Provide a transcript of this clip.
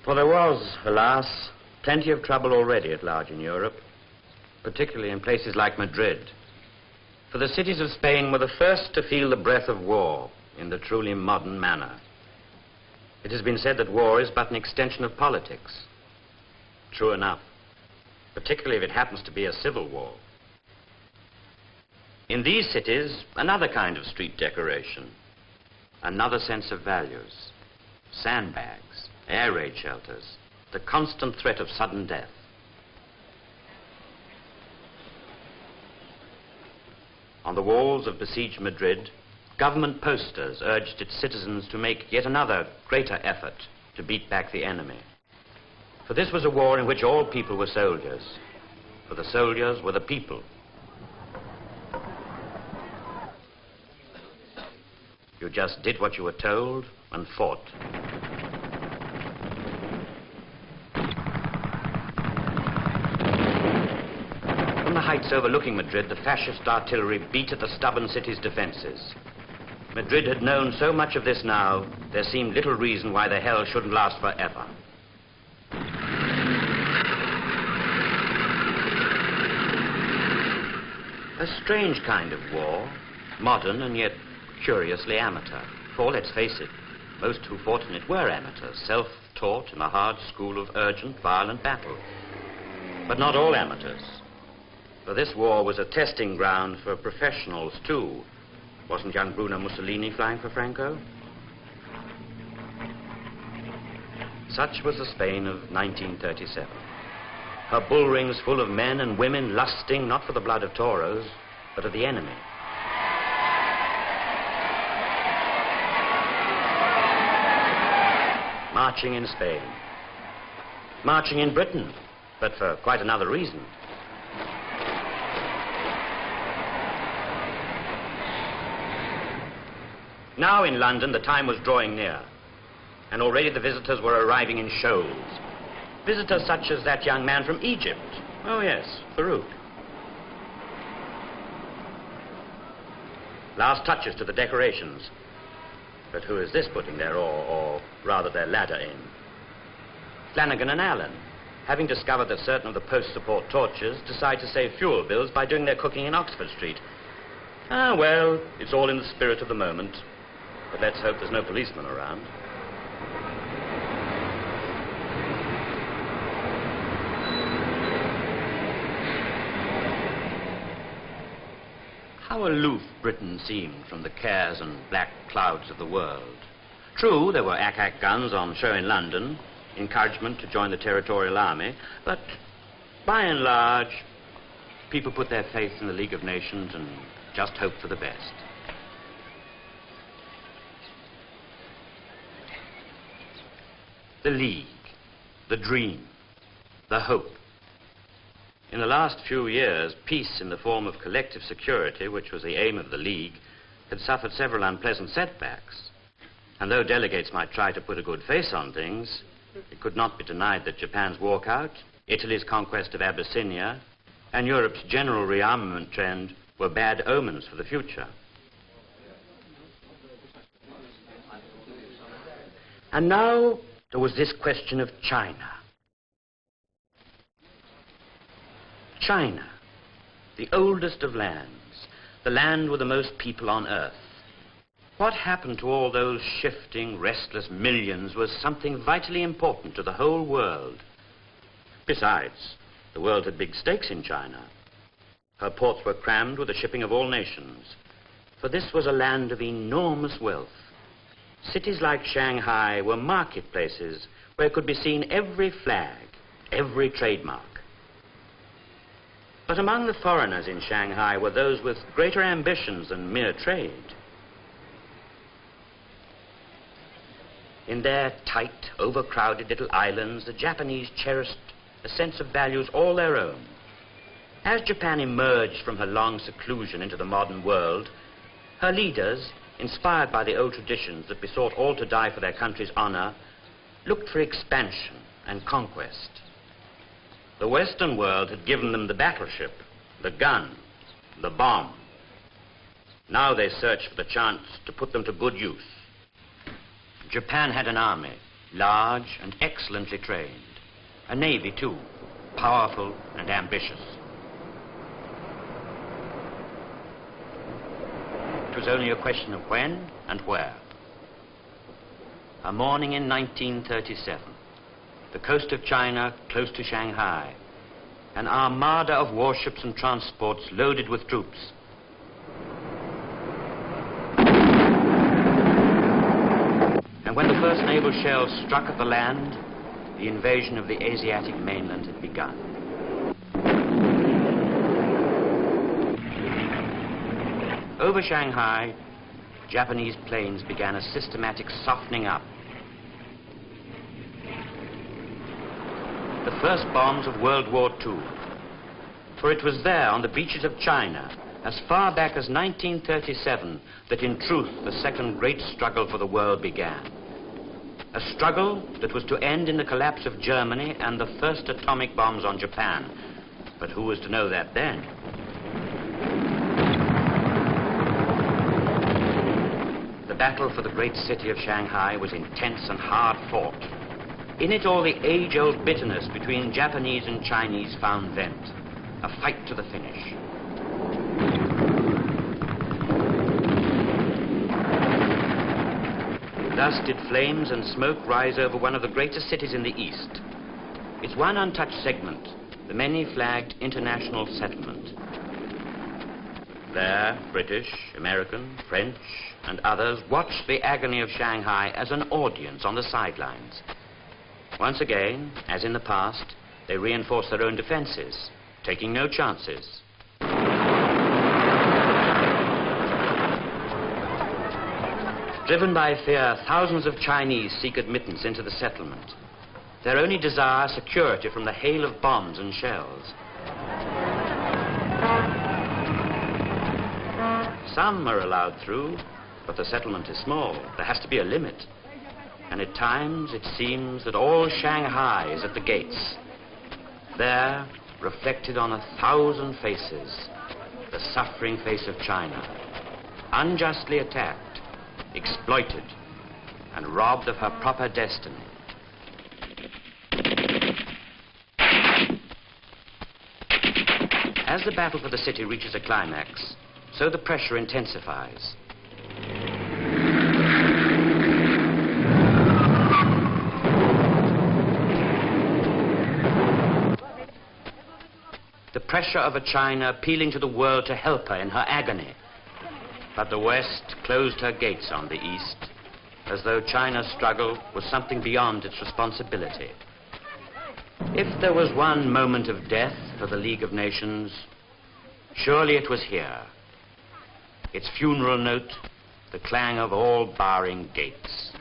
For there was, alas, plenty of trouble already at large in Europe, particularly in places like Madrid. For the cities of Spain were the first to feel the breath of war in the truly modern manner. It has been said that war is but an extension of politics. True enough, particularly if it happens to be a civil war. In these cities, another kind of street decoration, another sense of values, sandbags, air raid shelters, the constant threat of sudden death. On the walls of besieged Madrid, government posters urged its citizens to make yet another greater effort to beat back the enemy. For this was a war in which all people were soldiers, for the soldiers were the people. You just did what you were told and fought. From the heights overlooking Madrid, the fascist artillery beat at the stubborn city's defenses. Madrid had known so much of this now, there seemed little reason why the hell shouldn't last forever. A strange kind of war, modern and yet curiously amateur. For let's face it, most who fought in it were amateurs, self-taught in a hard school of urgent, violent battle. But not all amateurs. For this war was a testing ground for professionals, too. Wasn't young Bruno Mussolini flying for Franco? Such was the Spain of 1937. Her bull rings full of men and women lusting not for the blood of toros, but of the enemy. Marching in Spain. Marching in Britain, but for quite another reason. Now in London, the time was drawing near, and already the visitors were arriving in shoals. Visitors such as that young man from Egypt. Oh yes, Farouk. Last touches to the decorations. But who is this putting their oar, or rather their ladder in? Flanagan and Allen, having discovered that certain of the post-support torches decide to save fuel bills by doing their cooking in Oxford Street. Ah, well, it's all in the spirit of the moment. But let's hope there's no policeman around. How aloof Britain seemed from the cares and black clouds of the world. True, there were ack-ack guns on show in London, encouragement to join the territorial army, but by and large, people put their faith in the League of Nations and just hoped for the best. The League, the dream, the hope. In the last few years, peace in the form of collective security, which was the aim of the League, had suffered several unpleasant setbacks. And though delegates might try to put a good face on things, it could not be denied that Japan's walkout, Italy's conquest of Abyssinia, and Europe's general rearmament trend were bad omens for the future. And now there was this question of China. China, the oldest of lands, the land with the most people on Earth. What happened to all those shifting, restless millions was something vitally important to the whole world. Besides, the world had big stakes in China. Her ports were crammed with the shipping of all nations, for this was a land of enormous wealth. Cities like Shanghai were marketplaces where could be seen every flag, every trademark. But among the foreigners in Shanghai were those with greater ambitions than mere trade. In their tight, overcrowded little islands, the Japanese cherished a sense of values all their own. As Japan emerged from her long seclusion into the modern world, her leaders, inspired by the old traditions that besought all to die for their country's honor, looked for expansion and conquest. The Western world had given them the battleship, the gun, the bomb. Now they searched for the chance to put them to good use. Japan had an army, large and excellently trained. A navy, too, powerful and ambitious. It was only a question of when and where. A morning in 1937, the coast of China, close to Shanghai, an armada of warships and transports loaded with troops. And when the first naval shells struck at the land, the invasion of the Asiatic mainland had begun. Over Shanghai, Japanese planes began a systematic softening up. The first bombs of World War II. For it was there, on the beaches of China, as far back as 1937, that in truth the second great struggle for the world began. A struggle that was to end in the collapse of Germany and the first atomic bombs on Japan. But who was to know that then? The battle for the great city of Shanghai was intense and hard fought. In it, all the age-old bitterness between Japanese and Chinese found vent. A fight to the finish. Thus did flames and smoke rise over one of the greatest cities in the East. Its one untouched segment, the many-flagged international settlement. There, British, American, French, and others watched the agony of Shanghai as an audience on the sidelines. Once again, as in the past, they reinforced their own defenses, taking no chances. Driven by fear, thousands of Chinese seek admittance into the settlement. Their only desire, security from the hail of bombs and shells. Some are allowed through, but the settlement is small. There has to be a limit. And at times it seems that all Shanghai is at the gates. There, reflected on 1,000 faces, the suffering face of China, unjustly attacked, exploited, and robbed of her proper destiny. As the battle for the city reaches a climax, so the pressure intensifies. The pressure of a China appealing to the world to help her in her agony. But the West closed her gates on the East, as though China's struggle was something beyond its responsibility. If there was one moment of death for the League of Nations, surely it was here. Its funeral note, the clang of all barring gates.